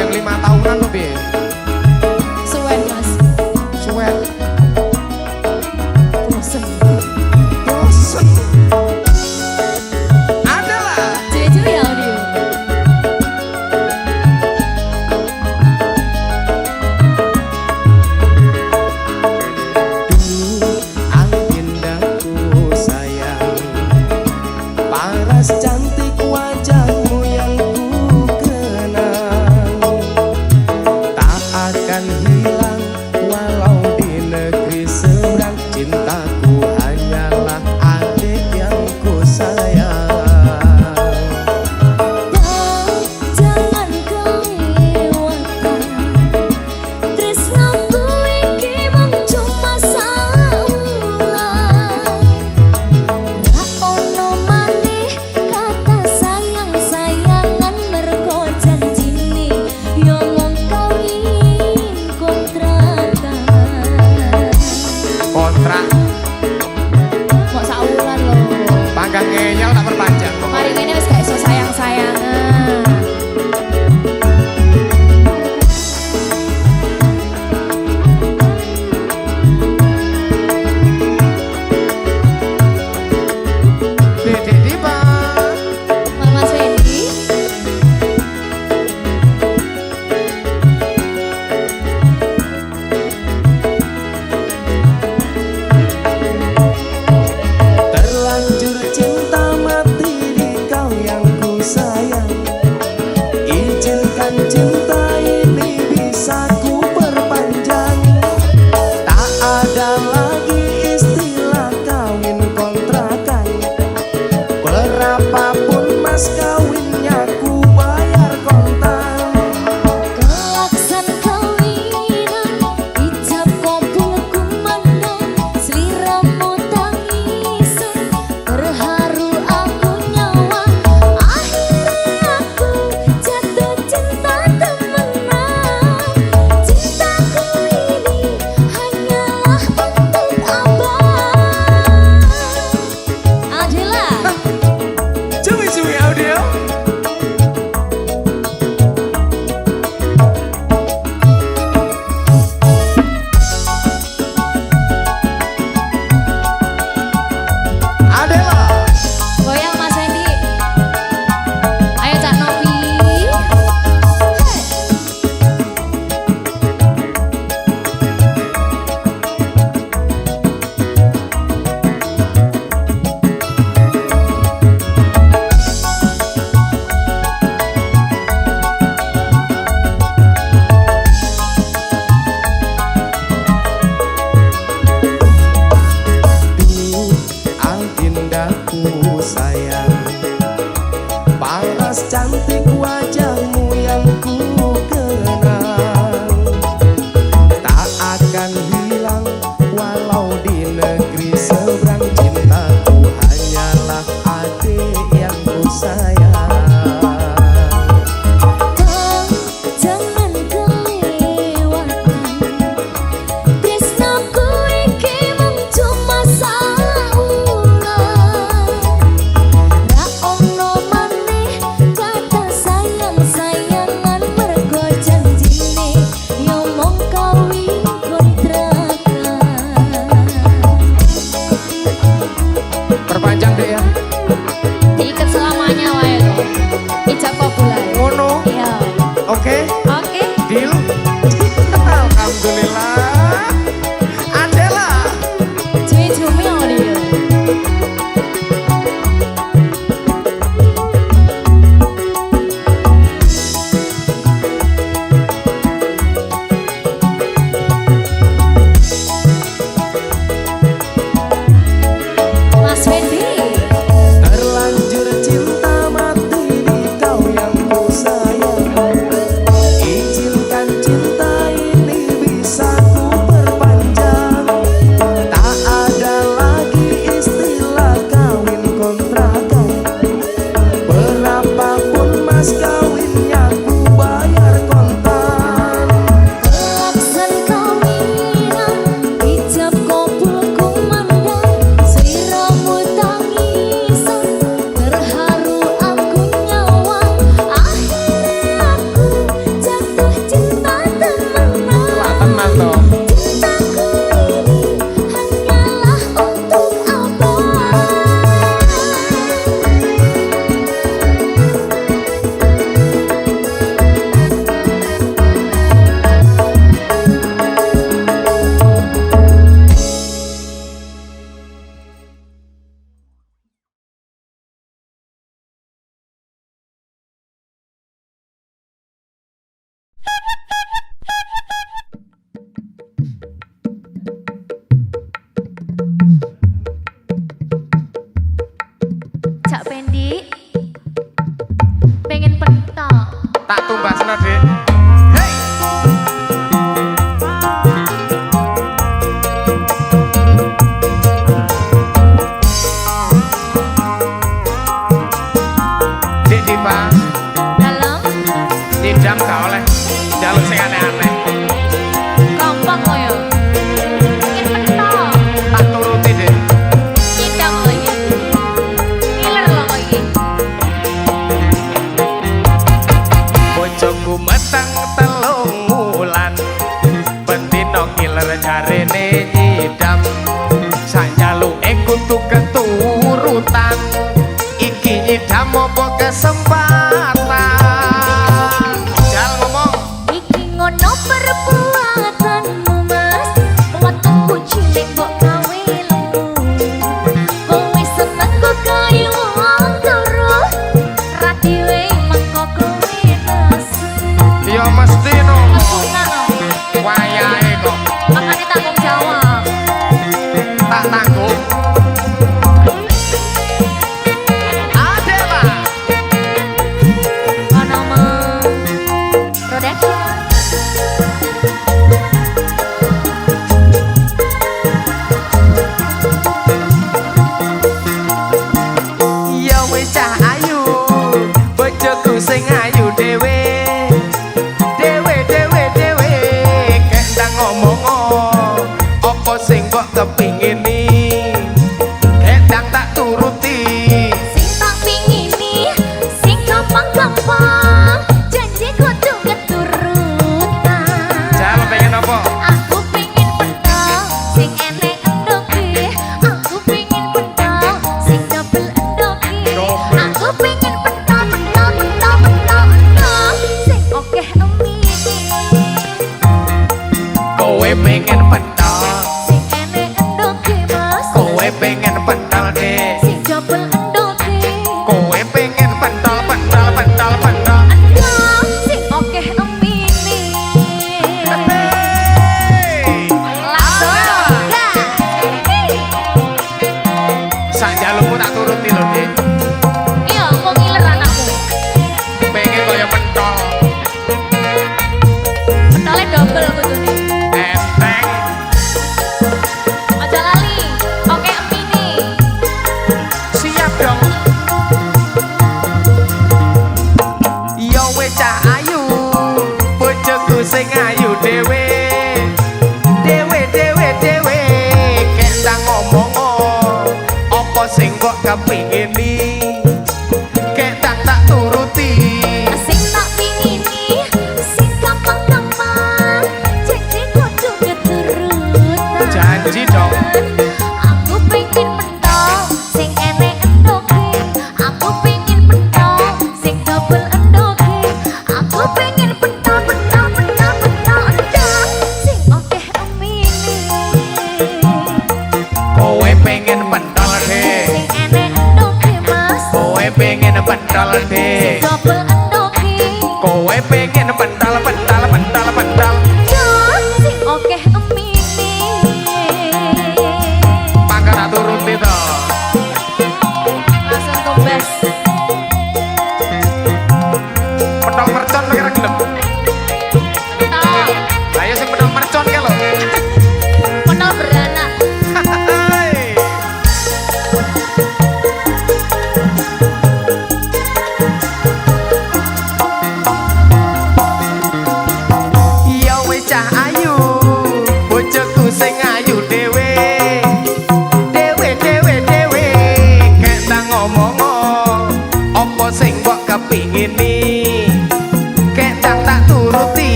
perpanjang 5 tahunan lebih. Suwen mas. Suwen. Bosen. Bosen. Adalah Ciri-ciri audio. dulu Agindaku sayang, paras cantik wajahmu yang ku kenang, tak akan hilang walau di negeri seberang. Cintaku hanyalah adik yang ku sayang. Jangan kelewatan tresnaku iki mung cuma saulan. Ra ono maneh kata sayang-sayangan mergo janjine yo mung kawin kontrakan. Kontrak Kok saulan lho. panggang ngeyel tak perpanjang. Mari ngene wis gak iso sayang-sayangan. Dedek Dipa. Mas Wendy. Terlanjur cinta mati di kau yang ku sayang. Izinkan cinta ini bisa ku perpanjang. Tak ada lagi istilah kawin kontrakan. Berapapun mas kawinnya ku bayar kontan. Kelaksan kawinan ijab kabul kumandang sliramu tangisan terharu aku nyawa akhirnya aku jatuh cinta temenan. Cintaku ini hanyalah untuk abang. Adela. Cumi-cumi audio. Adela. Goyang Mas Wendy. Ayo Cak Novi. Dulu Agindaku sayang, paras cantik wajahmu yang ku kenang, tak akan hilang walau di negeri seberang. Cintaku hanyalah adik yang ku sayang. Jangan kelewatan tresnaku iki mung cuma saulan. Ra ono maneh kata sayang-sayangan mergo janjine yo mung kawin kontrakan. Perpanjang deh ya. Diikat selamanya wae lho. Ijab kabul ae. Ngono. Iya. Oke. Oke. Deal. Alhamdulillah. Adela. Cumi-cumi audio. Mas Wendy. Terlanjur cinta mati di kau yang ku sayang. Tak tumbasno, Dik. Hei. Dik Diva. Halo. Nyidam gak oleh. Jaluk sing aneh-aneh. Gampang kok ya. Ingin mentok. Tak turuti, Dik. Nyidam kok iki. Ngiler lho kok iki. Bojoku meteng telung wulan. Bendino ngiler jarene nyidam. Sak njaluke kudu keturutan. Iki nyidam apa kesempatan? Jal ngomong. Iki ngono perbuatanmu mas. Waktuku cilik kok gawe lemu. Kowe seneng kok kayu wong turu. Ra dhewe mengko kowe nesu. Ya mesti no. Kesunan no. Wayahe kok Makanya tanggung jawab. tak tanggung. Adela. Panama Production. Ya wis cah ayu, bojoku sing ayu dhewe. Dewe, kek ndang ngomong apa sing kok kepingini. Kek ndang tak turuti. Sing tak pingini, sing gampang-gampang. Janji kudu keturutan. Jal pengen apa? Aku pengen pentol, sing enek endoke. Aku pengen pentol, sing double endoke. Double. Aku pengen pentol, sing okeh emini. Kowe pengen pentol, Sing enek endoke mas, kowe pengen pentol deh. sing double endoke. Kowe pengen pentol. Endok, sing okeh emini. Hey! Langsung gas. Sak jalukmu tak turuti lho, Dik. Iya, kok ngiler anakmu. Pengen kaya pentol. Pentolnya double kudune. Enteng. Aja lali. Oke, emini. Siap dong. Yo wis cah ayu, bojoku sing ayu dhewe. Dewe, kek ndang ngomong apa sing kok kepingini. Kek ndang tak turuti. Sing tak pingini, sing gampang-gampang. Janji kudu keturutan. Janji dong. Aku pengen pentol, sing enek endoke. Aku pengen pentol, sing double endoke. Aku pengen pentol,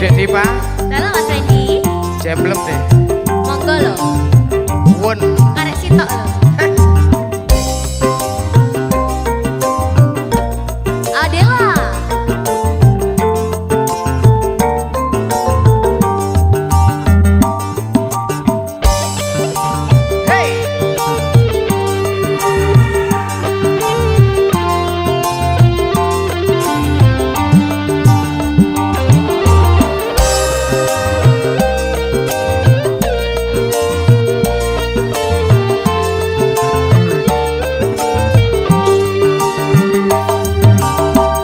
Dek Diva, Dalam Mas Randy, jemblem deh. monggo lo. Won. Arek sitok lo. Adela. Hey.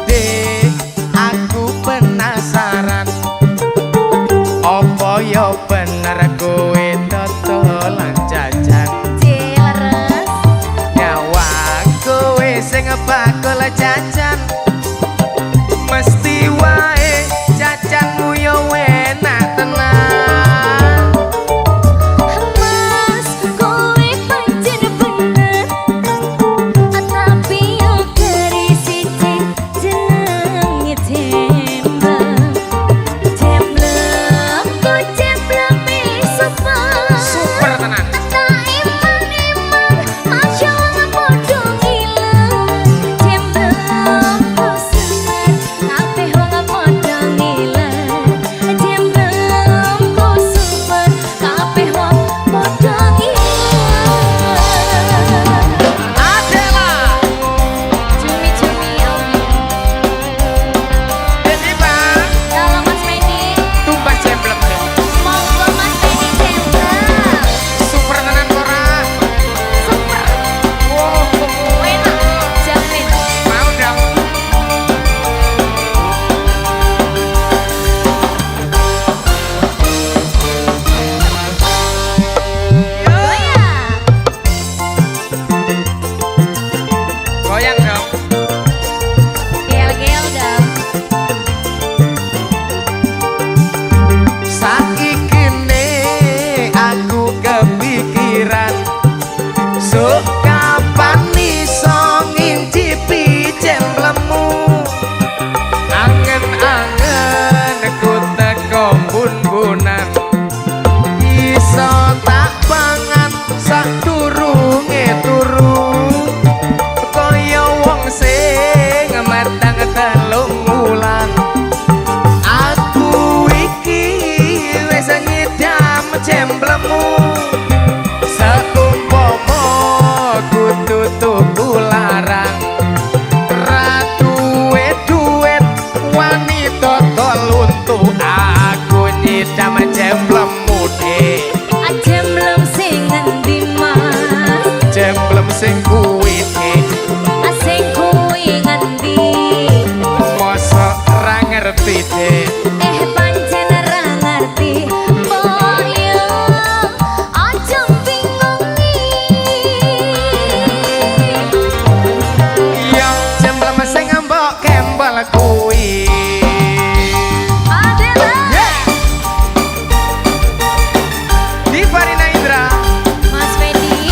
Dek, aku penasaran. Apa ya bener kowe dodolan jajan? Cileres. Nyawa kowe sing bakul jajan. Mesti wae jajanmu yo enak tenan. Mas, kowe pancen bener. Tapi yo dari siji jenenge Jemblem. Jemblem, ku jembleme super. Super tenan. Tak iman-iman, masya Allah podo ngilang. Jemblem, ku seneng, kabeh wong podo ngilang. Jemblem, ku super, kabeh wong podo ngilang. Adela, Cumi-cumi oke. Dek Diva, Kalau Mas Medi, tumbas jemblem deh. monggo Mas Medi Jemblem. Super tenan ora? Super, Wow, enak, jamin. mau dong. Goyang. Goyang dong. Gel-gel dong. Saiki ne aku kepikiran. Sok kapan iso ngincipi jemblemu? Angen-angen ku teko bun-bunan. Iso tak pangan sadurunge turu. Kaya wong sing matang telung wulan. Aku iki wis ngidam jemblemu. Seumpama kudu tuku larang. Ratu duit wani dodol untuk aku nyidam jemblemu dek. Jemblem sing ngendi Mas? Jemblem sing kuwi dek. Sing kuwi ngendi? Mosok ra ngerti dek. Pancen ra ngerti. Boyo, aja bingungi. Yo jemblem sing mbok kembal kuwi. Adela. Yeah. Diva Rina Indra. Mas Medi.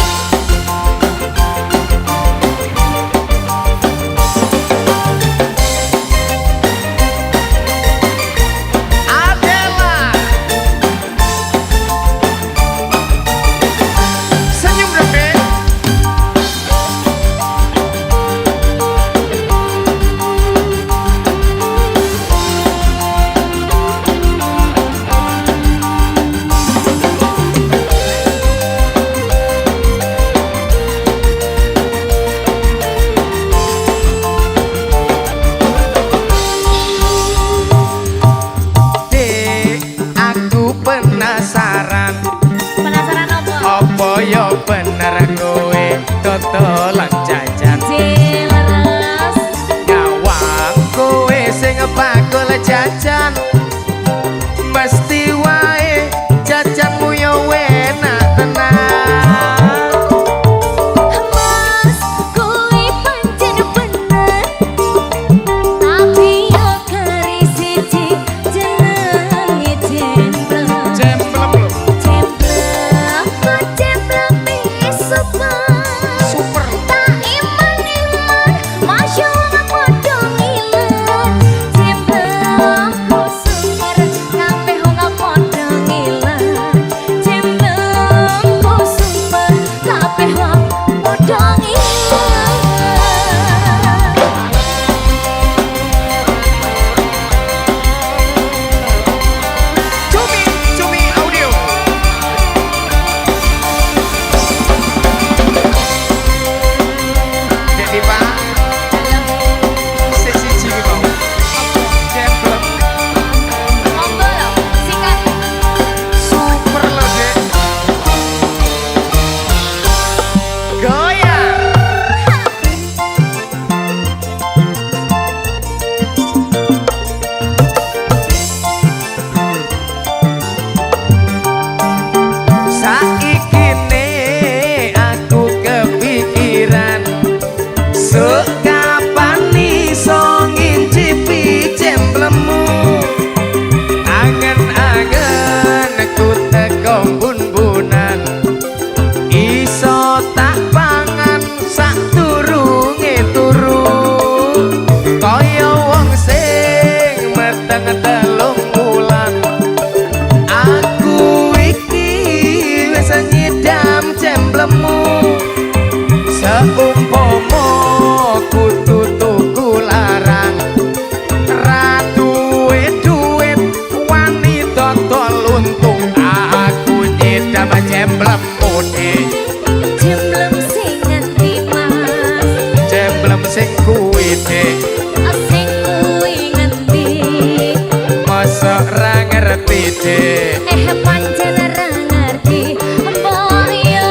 Dek. Pancen ra ngerti mbok yo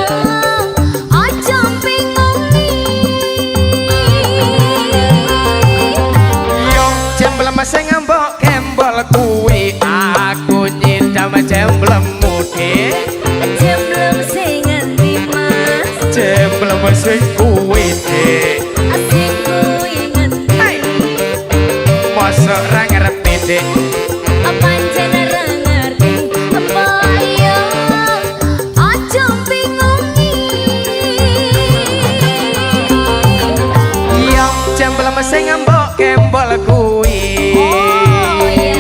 aja binguni. Yo jemblem sing ngembok kembol kuwi aku nyidam jemblem Dek. Jemblem sing ngendi Mas? Jemblem sing kuwi Dek. Asing kuwi ngendi? Mosok ra ngerti Dek. Pancen ra ngerti mbok yo aja binguni. Yo jemblem sing ngembok kembol kuwi. Oh iya.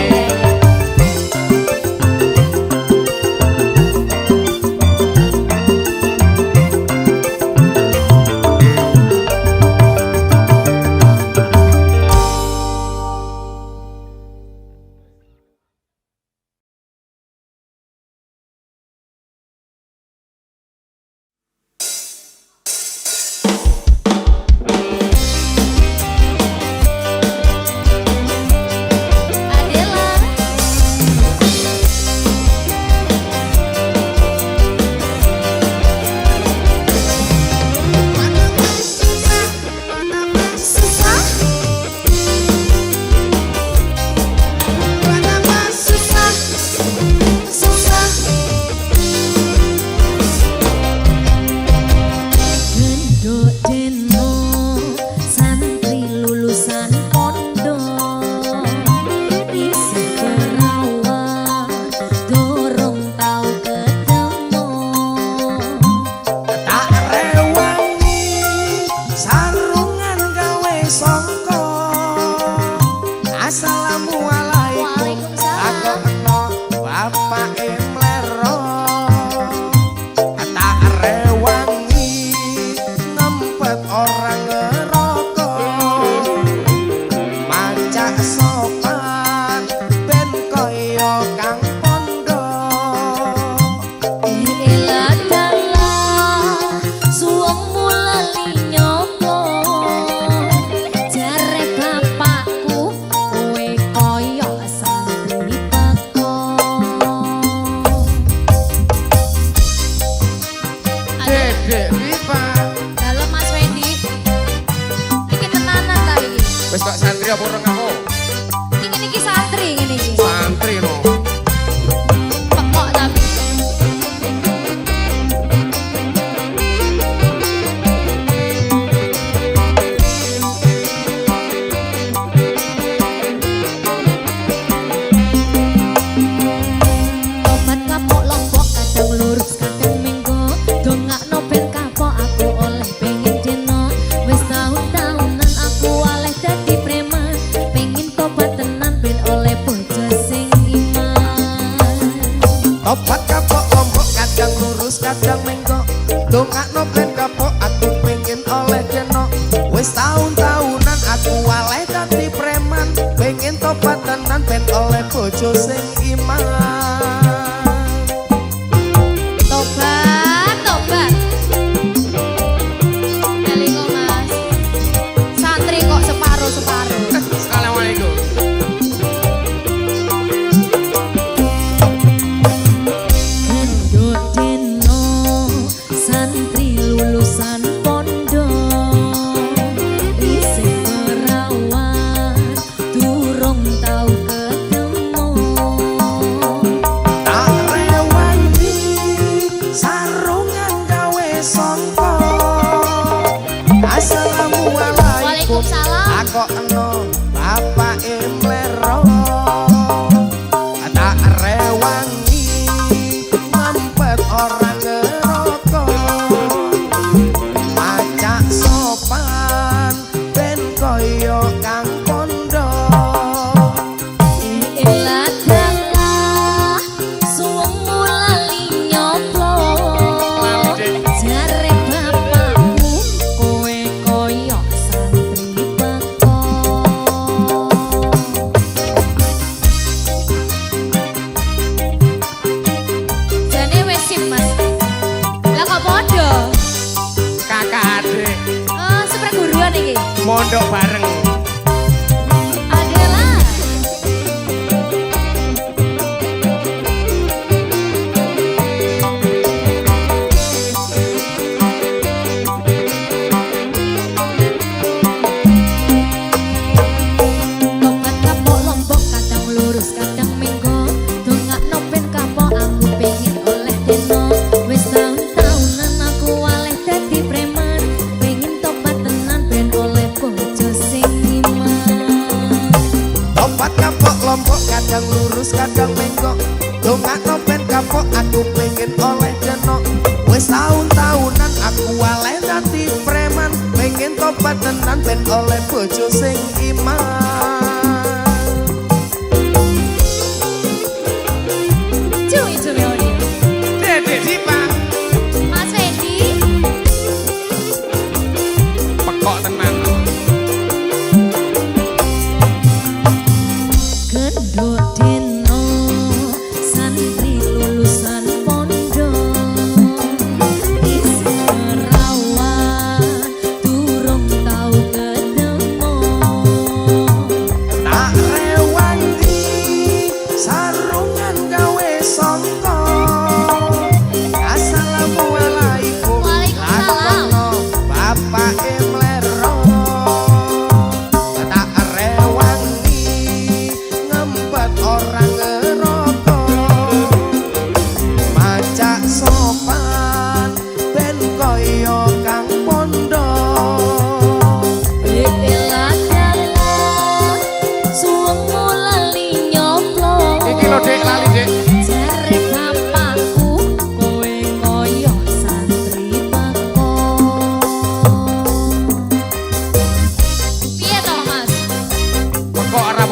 Wis kok santri apa orang aku? Ngene iki santri ngene iki. Santri no. Pekok tapi. Obat kapok lombok kadang lurus kadang minggu. Dongakno ben kapok aku oleh pengen deno. Wis tahun-tahunan aku oleh dadi preman. Pengen tobat tenan ben oleh bojo sing iman. Tobat kapok lombok kadang lurus kadang menggok. Dongakno ben kapok aku pengen oleh deno. Wis tahun-tahunan aku oleh dadi preman. Pengen tobat tenan ben oleh bojo sing iman. Tobat, tobat. Elingo Mas. Santri kok separuh-separuh. Assalamualaikum. Gendut dino santri lulusan pondok. Isih perawan durung tau ketemu. Topat kapok lombok kadang lurus kadang menggok. Dongakno ben kapok aku pengen oleh jenok. Wes tahun-tahunan aku waleh dadi preman. Pengen tobat tenan ben oleh bojo sing iman.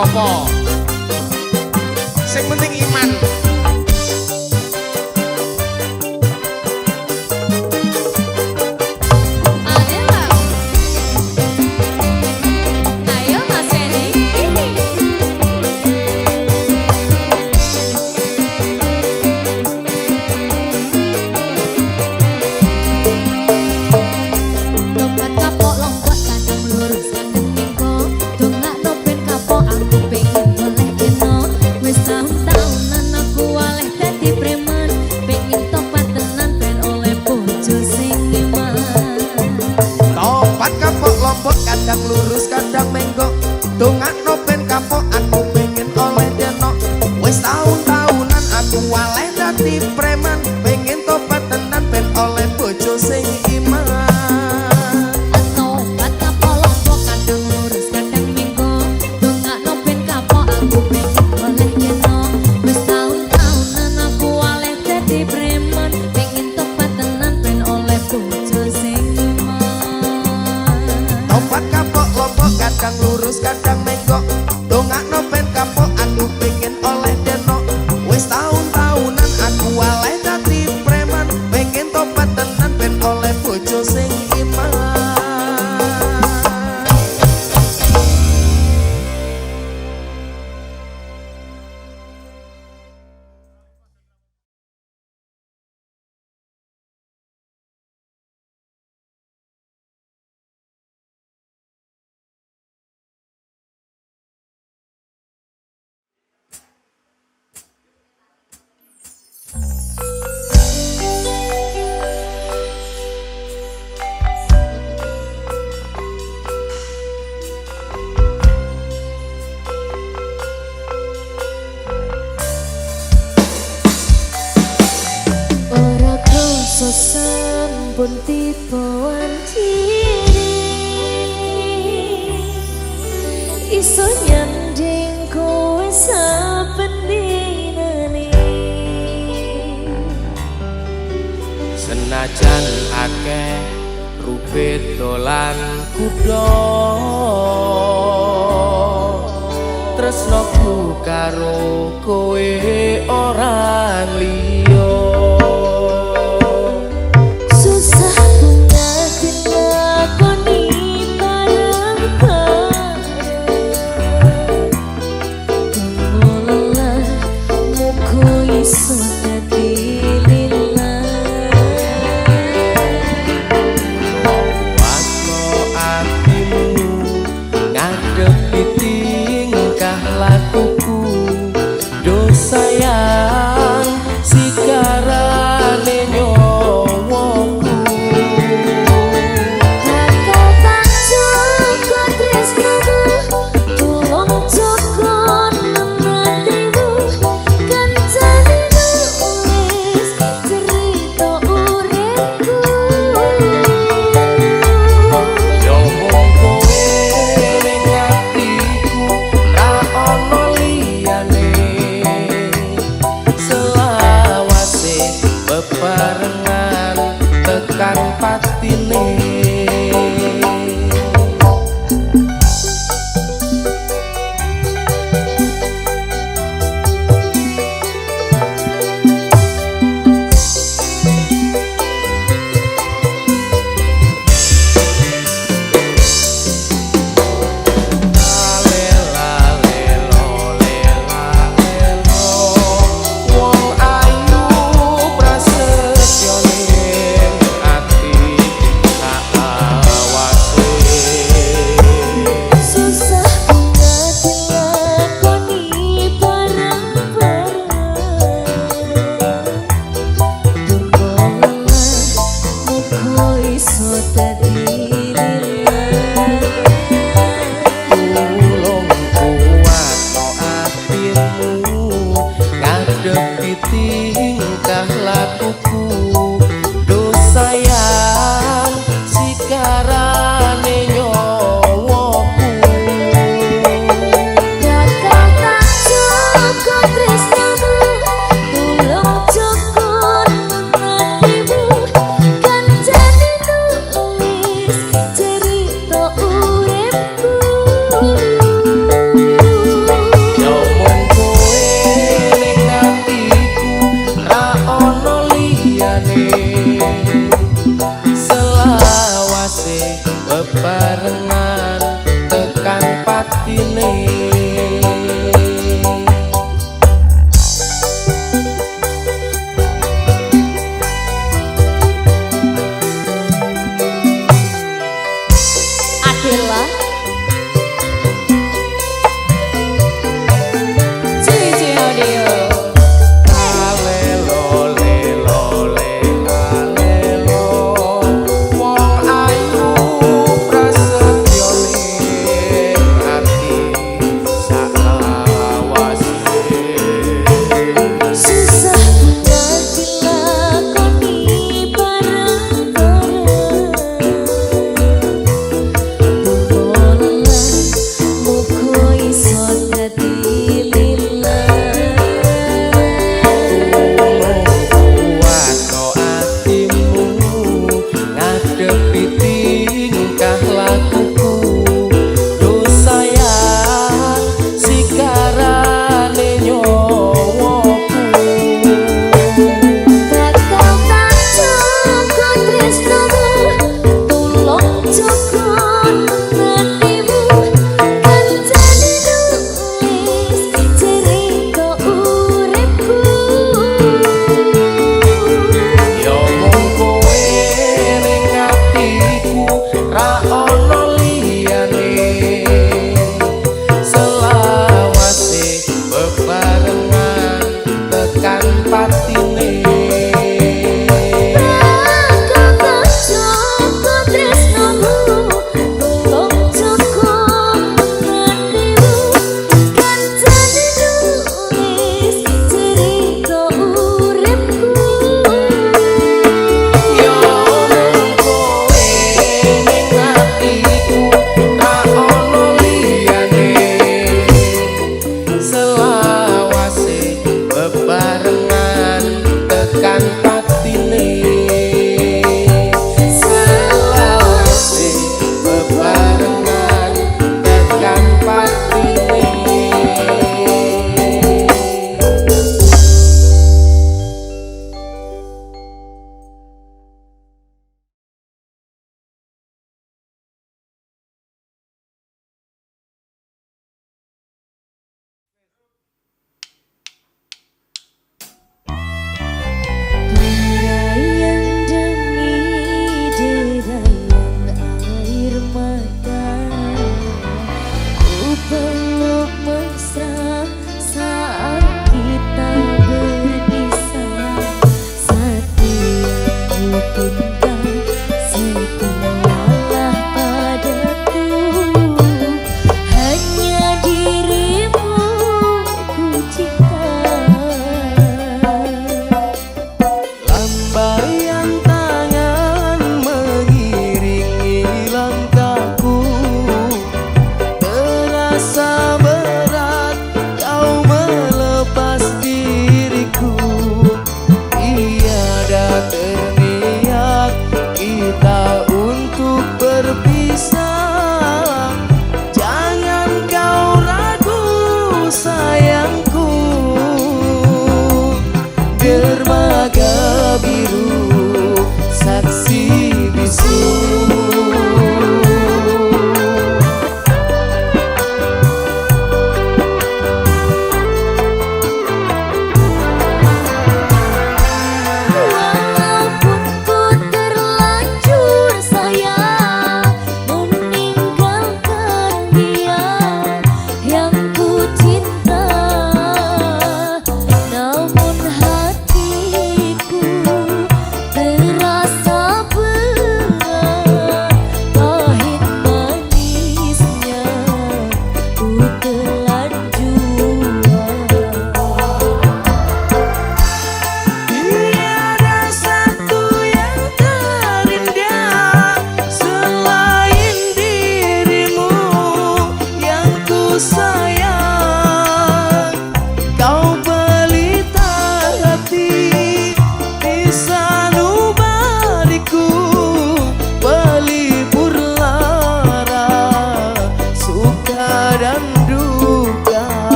Apa sing penting iman. Kadang lurus kadang menggok. Dongakno ben kapok aku pengen oleh jenok. Wes tahun-tahunan aku waleh dadi preman. Pengen tobat tenan ben oleh bojo sing iman. Tobat kapok lombok kadang lurus kadang menggok. Dongakno ben kapok aku pengen oleh jenok. Wes tahun-tahunan aku waleh dadi preman. Pengen tobat tenan ben oleh bojo sing Topat kapok lombok kadang lurus kadang menggok. Dongakno ben kapok aku pengen oleh jenok. Wes tahun-tahunan aku waleh dadi preman. Pengen tobat tenan ben oleh bojo sing iman. sampun tiba wancine iso nyanding kowe saben dinane senajan akeh rupit dolan kudo tresnoku karo kowe orang liya sayang si tingkah lakuku do sayang sikarane nyawaku bakal tak cukup tresnamu tulung cukup menangimu kancane nulis cerita uripku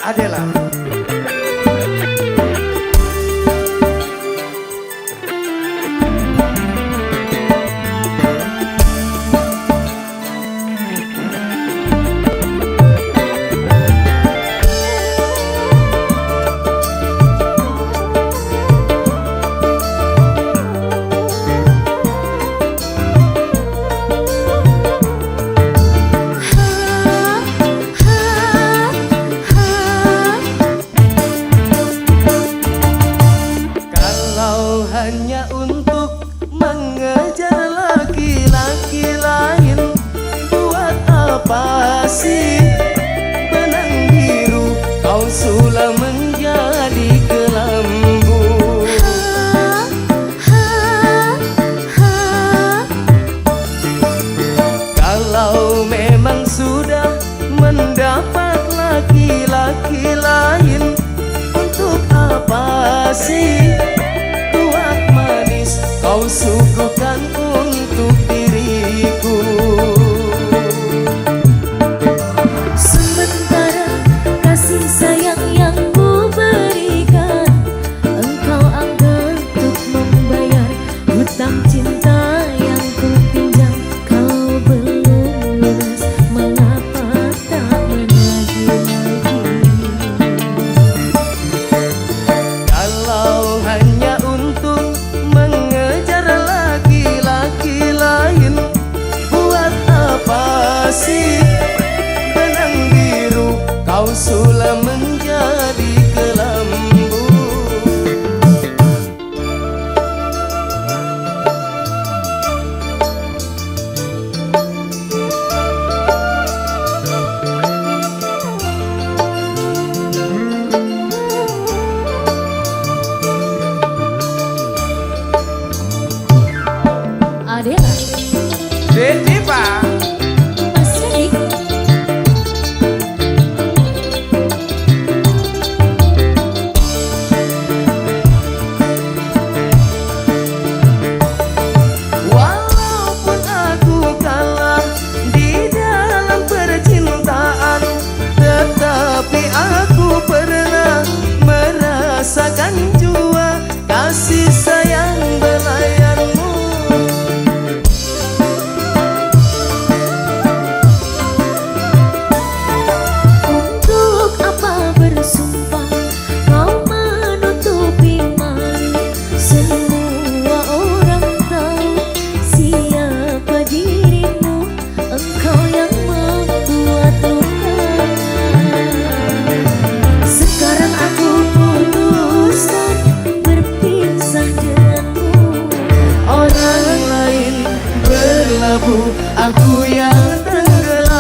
Adela. Kalau hanya untuk mengejar laki-laki lain, buat apa sih benang biru kau sulam menjadi kelambu? Kalau memang sudah mendapat laki-laki lain, untuk apa sih buat manis kau suguhkan untuk diriku? Sementara kasih sayang yang ku berikan, engkau anggap untuk membayar hutang cinta yang ku pinjam. Kau belum lunas, mengapa tak menagih lagi? Kalau hanya untuk mengejar laki-laki lain, buat apa sih benang biru kau sulam menjadi kelambu? Adela, Dedi Pak. Mas Dik, Walaupun aku kalah di dalam percintaan, tetapi aku pernah merasakan jua kasih sayang belayanmu. untuk apa bersumpah kau menutupi malu? Semua orang tahu siapa dirimu, engkau yang membuat luka. Sekarang aku putuskan berpisah denganmu. Orang lain berlabuh, aku yang tenggelam.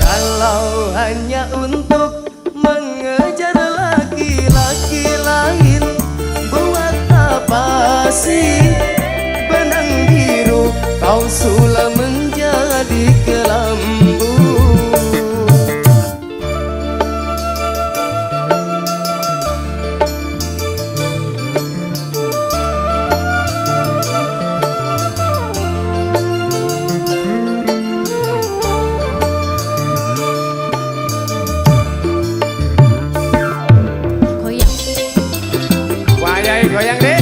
Kalau hanya untuk mengejar laki-laki lain, buat apa sih benang biru kau sulam menjadi kelambu? Goyang. Wayai goyang deh.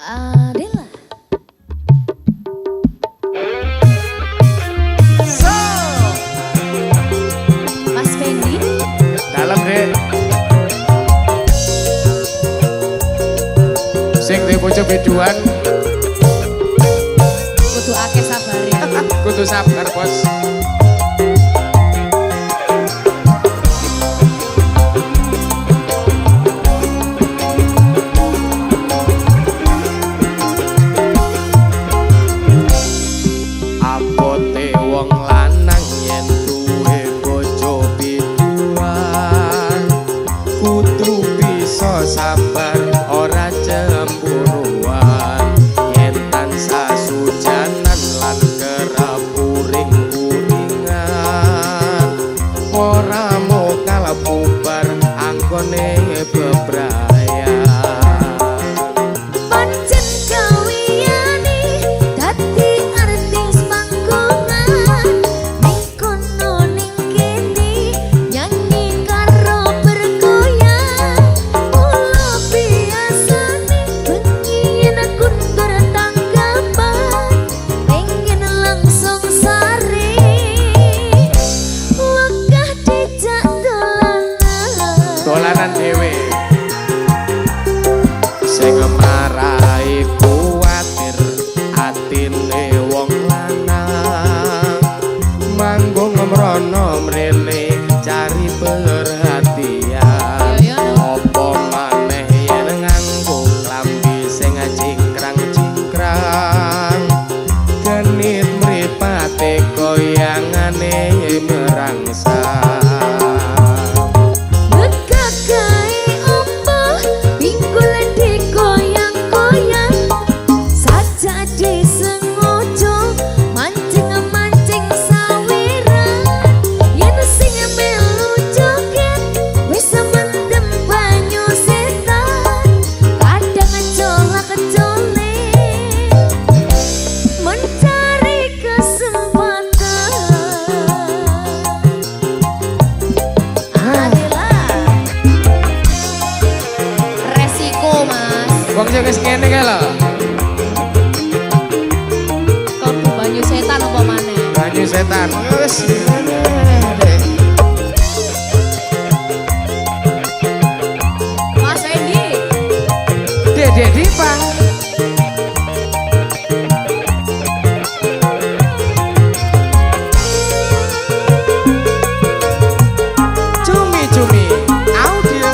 Adela. So Mas Fendi. dalam dek sing di bojo biduan Kudu akeh sabar ya. kudu sabar bos. Apote wong lanang yen duwe bojo biduan kudu bisa sabar ora cemburuan yen tansah sujanan lan kerep uring-uringan ora mokal bubar anggone bebrayan. Pancen kawiyane dadi artis panggongan ning kono ning kene nyanyi karo bergoyang mula biasane bengi yen aku ndur tanggapan pengen langsung sare wegah dijak Dolanan dhewe sing marai kuwatir atine wong lanang manggung mrono mrene cari perhatian apa maneh yen nganggo klambi sing cingkrang-cingkrang genit mripate goyangane merangsang. Wong sing wis kene kae lho. Kalbu banyu setan apa maneh? Banyu setan. Wis. Mas Fendi. Dek Dipang. Cumi-cumi audio.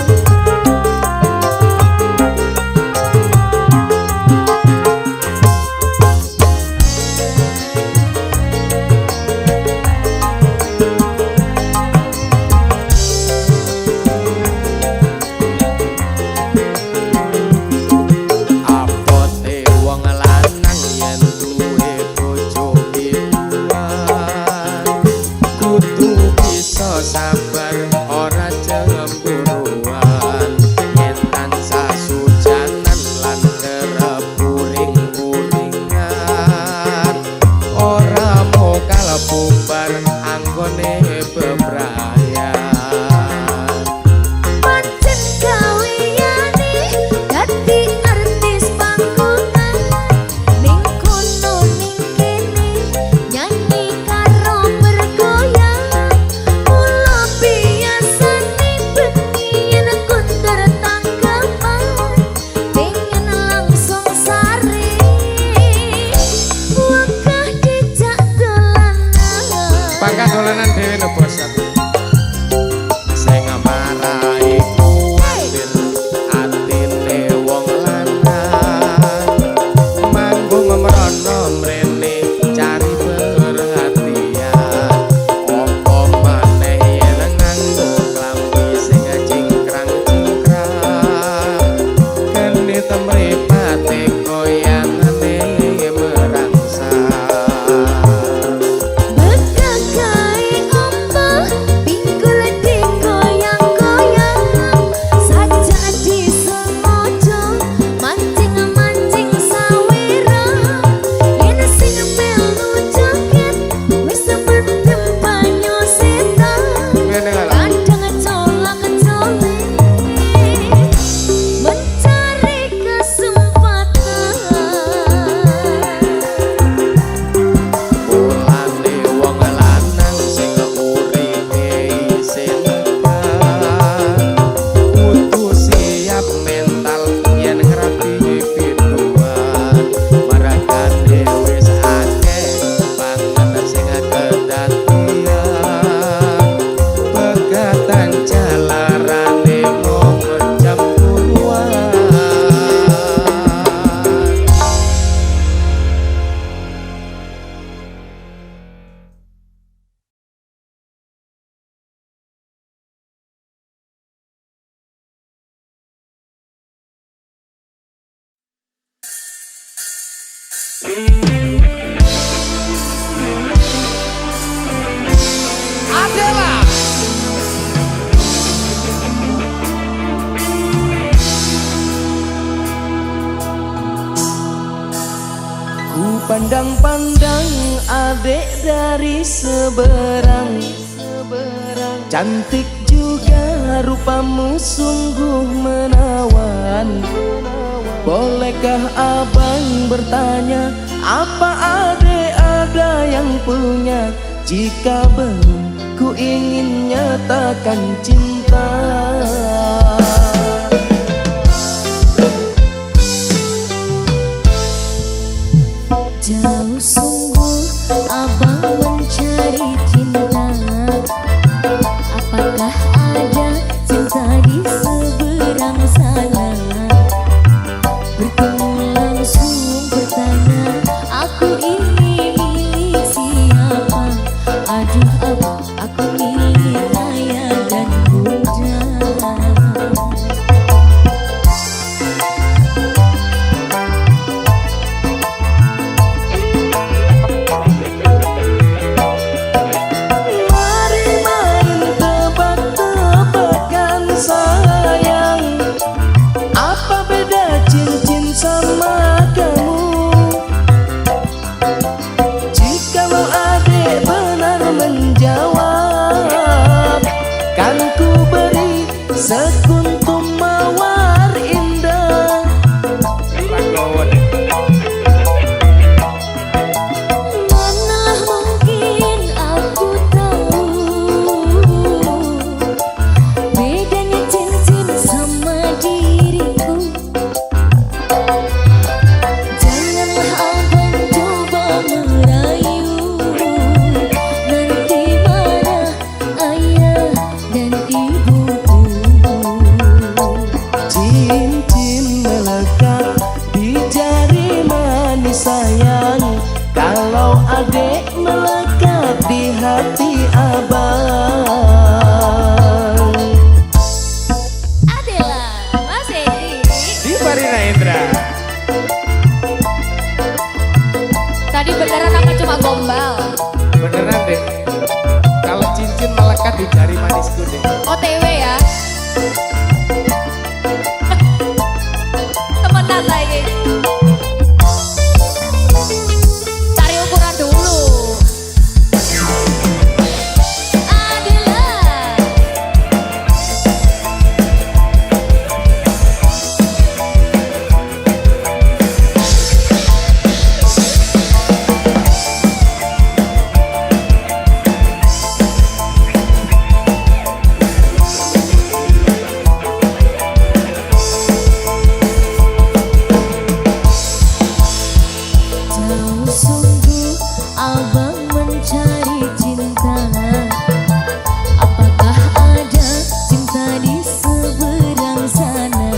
Adela. Ku pandang-pandang adek dari seberang, cantik juga rupamu sungguh menawan. Bolehkah abang bertanya, apa adek ada yang punya? Jika belum, ku ingin nyatakan cinta. Jauh sungguh abang mencari cinta. Apakah ada cinta di seberang sana? Bertemu langsung bertanya, aku ini milik siapa? Aduh abang, aku milik ayah dan bunda. Sekuntum mawar indah. Manalah mungkin aku tahu bedanya cincin sama diriku. Janganlah abang coba merayu, nanti marah ayah dan ibu. Cincin melekat di jari manis sayang, kalau adek melekat di hati abang. Adela, Mas Edi. Di Farina Indra. Tadi beneran apa cuma gombal? Beneran deh. Kalau cincin melekat di jari manisku deh. OTW ya. Temenan lagi. Cari ukuran dulu. Adela. Jauh sungguh abang mencari cinta. Apakah ada cinta di seberang sana?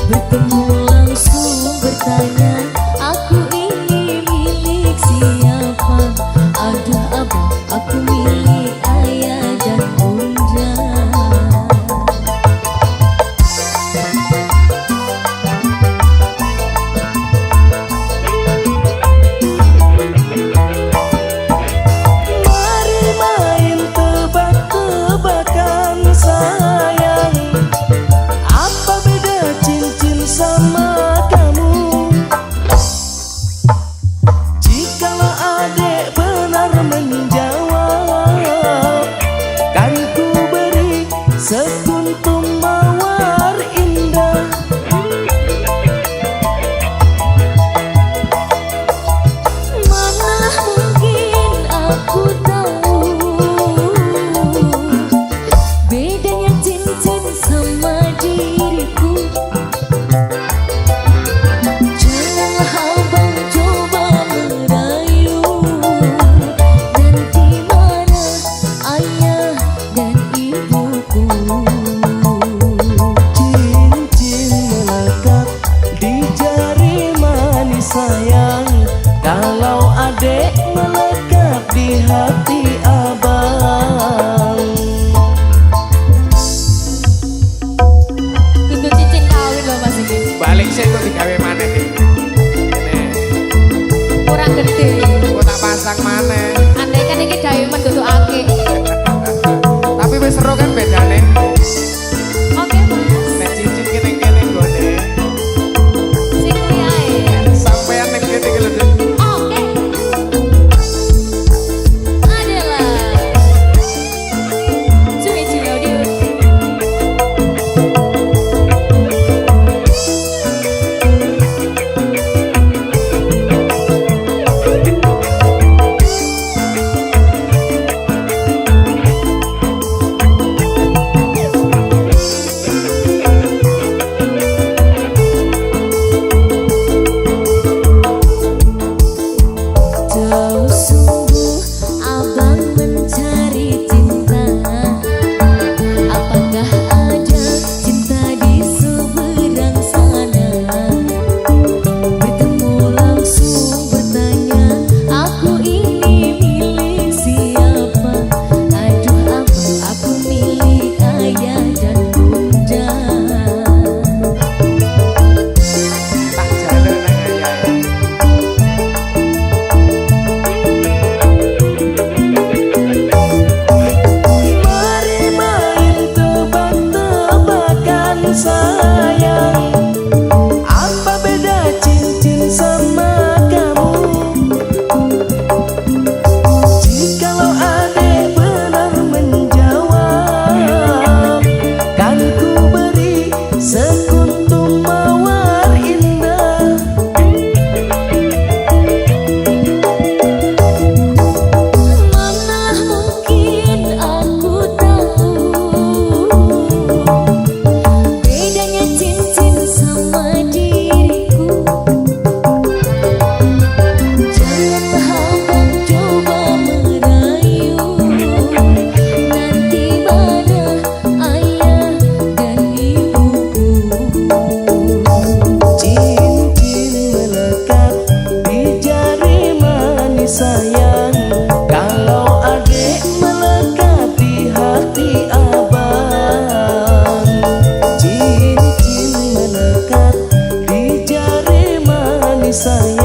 Bertemu langsung bertanya, aku ini milik siapa? Aduh abang, aku milik ayah dan bunda. Mari main tebak-tebakan sayang, apa beda cincin sama kamu? Jikalau adek benar menjawab, kan ku beri sekuntum mawar indah. Manalah mungkin aku tahu bedanya cincin sama diriku. Janganlah abang coba merayu, nanti marah ayah dan ibuku. Cincin melekat di jari manis sayang, kalau adek melekat di hati abang. Itu cincin kawin loh Mas ini. Balik saya kok digawe mana nih? Ini. kurang gede. Aku tak pasang maneh. Andai kan iki diamond dudu akeh. Tapi wis seru kan bedane. Oke, Mas. Nek cincin kene-kene gone. Sing liyae. Sampeyan ning kene iki lho. Dek. Oke. Adalah Cumi Cilaudius. Jauh sungguh abang mencari cinta. Apakah ada cinta di seberang sana? Bertemu langsung bertanya, aku ini milik siapa? Aduh abang, aku milik ayah dan bunda. Tak jalan nang ayah. Mari main tebak-tebakan sayang, apa beda cincin sama kamu? Jikalau adek benar menjawab, kan ku beri sekuntum mawar indah. Manalah mungkin aku tahu bedanya cincin sama diriku. Janganlah abang coba merayu, nanti mana ayah dan ibuku. Cincin melekat di jari manis sayang, kalau adek melekat di hati abang. Cincin melekat di jari manis sayang.